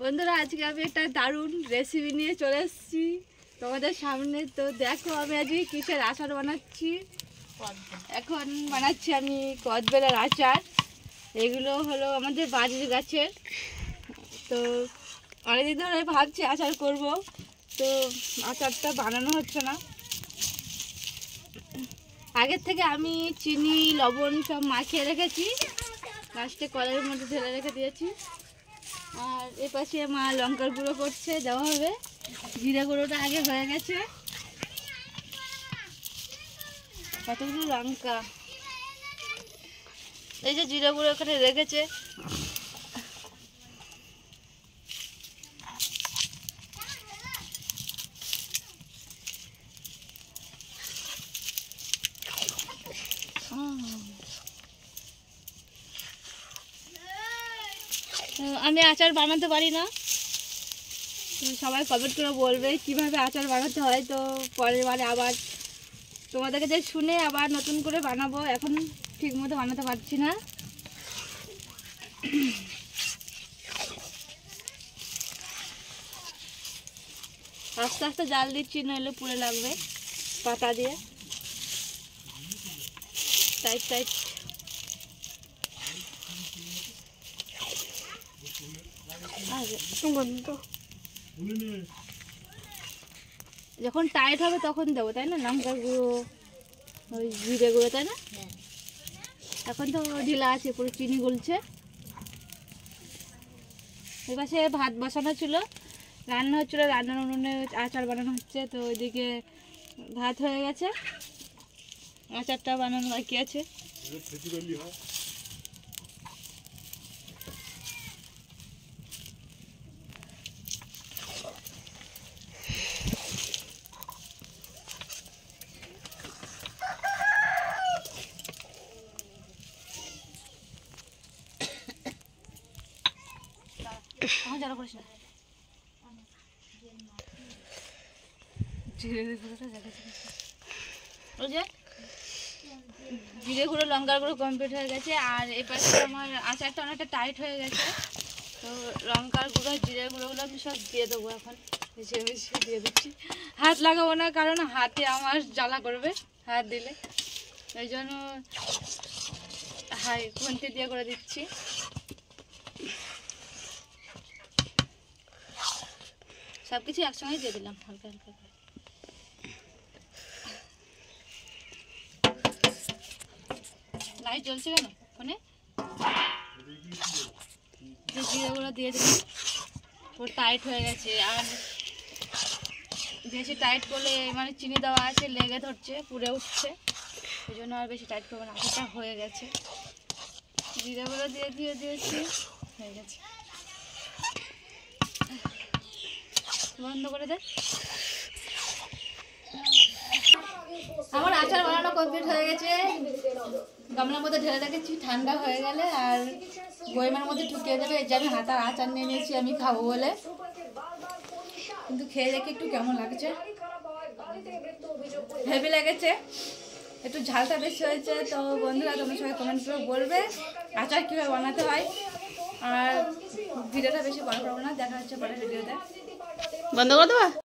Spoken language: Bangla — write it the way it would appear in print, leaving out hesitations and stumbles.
বন্ধুরা, আজকে আমি একটা দারুণ রেসিপি নিয়ে চলে এসেছি তোমাদের সামনে। তো দেখো, আমি আজকে কিসের আচার বানাচ্ছি। এখন বানাচ্ছি আমি কদবেলের আচার। এগুলো হলো আমাদের বাড়ির গাছের। তো অনেকদিন ধরে ভাবছি আচার করব, তো আচারটা বানানো হচ্ছে না। আগের থেকে আমি চিনি লবণ সব মাখিয়ে রেখেছি, লাস্টে কলের মধ্যে ঢেলে রেখে দিয়েছি। আর এ পাশে মা লঙ্কার গুঁড়ো করছে, দেওয়া হবে। জিরে গুঁড়োটা আগে হয়ে গেছে। কতগুলো লঙ্কা, এই যে জিরে গুঁড়ো এখানে রেখেছে। আমি আচার বানাতে পারি না, সবাই কমেন্ট করে বলবে কিভাবে আচার বানাতে হয়। তো পরের বারে আবার তোমাদের কাছে শুনে আবার নতুন করে বানাবো। এখন ঠিক মতো বানাতে পারছি না। আস্তে আস্তে জাল দিচ্ছি, নইলে পুড়ে লাগবে। পাতা দিয়ে টাইট টাইট। যখন টাইট হবে তখন দেবো, তাই না? লঙ্কার গুঁড়ো, ওই জিরে গুঁড়ো, তাই না? এখন তো ঢিলা আছে, পুরো চিনি গলছে। এপাশে ভাত বসানো ছিল, রান্না হচ্ছিলো, রান্নার উনুনে আচার বানানো হচ্ছে। তো ওইদিকে ভাত হয়ে গেছে, আচারটা বানানো বাকি আছে। জিরে গুঁড়ো লঙ্কার গুঁড়ো কমপ্লিট হয়ে গেছে। আর এই পাশে আমার আচারটা অনেকটা টাইট হয়ে গেছে। তো লঙ্কার গুঁড়ো জিরে গুঁড়োগুলো আমি সব দিয়ে দেবো। এখন মিশিয়ে মিশিয়ে দিয়ে দিচ্ছি। হাত লাগাবো না, কারণ হাতে আমার জ্বালা করবে হাত দিলে। এই জন্য খুন্তি দিয়ে করে দিচ্ছি। সব কিছু একসঙ্গে দিয়ে দিলাম হালকা হালকা করে। লাইট জ্বলছে কেন ফোনে? জিরেগুলো দিয়ে দিলাম, পুরো টাইট হয়ে গেছে। আর বেশি টাইট করলে মানে চিনি দেওয়া আছে, লেগে ধরছে, পুড়ে উঠছে। ওই জন্য আর বেশি টাইট করবো না। আচারটা হয়ে গেছে, জিরেগুলো দিয়ে দিয়েছি, হয়ে গেছে। বন্ধ করে দে। আমার আচার বানানো কমপ্লিট হয়ে গেছে। গামলার মধ্যে ঢেলে রেখেছি, ঠান্ডা হয়ে গেলে আর বয়মের মধ্যে ঢুকিয়ে দেবে। এই যে আমি হাতার আচার নিয়ে নিয়েছি আমি খাবো বলে, কিন্তু খেয়ে দেখে একটু কেমন লাগছে। হেভি লেগেছে, একটু ঝালটা বেশি হয়েছে। তো বন্ধুরা, তোমরা সবাই কমেন্ট করে বলবে আচার কীভাবে বানাতে হয়। আর ভিডিওটা বেশি বড় করবো না, দেখা হচ্ছে পরের ভিডিওতে। বন্ধ করে দেবো।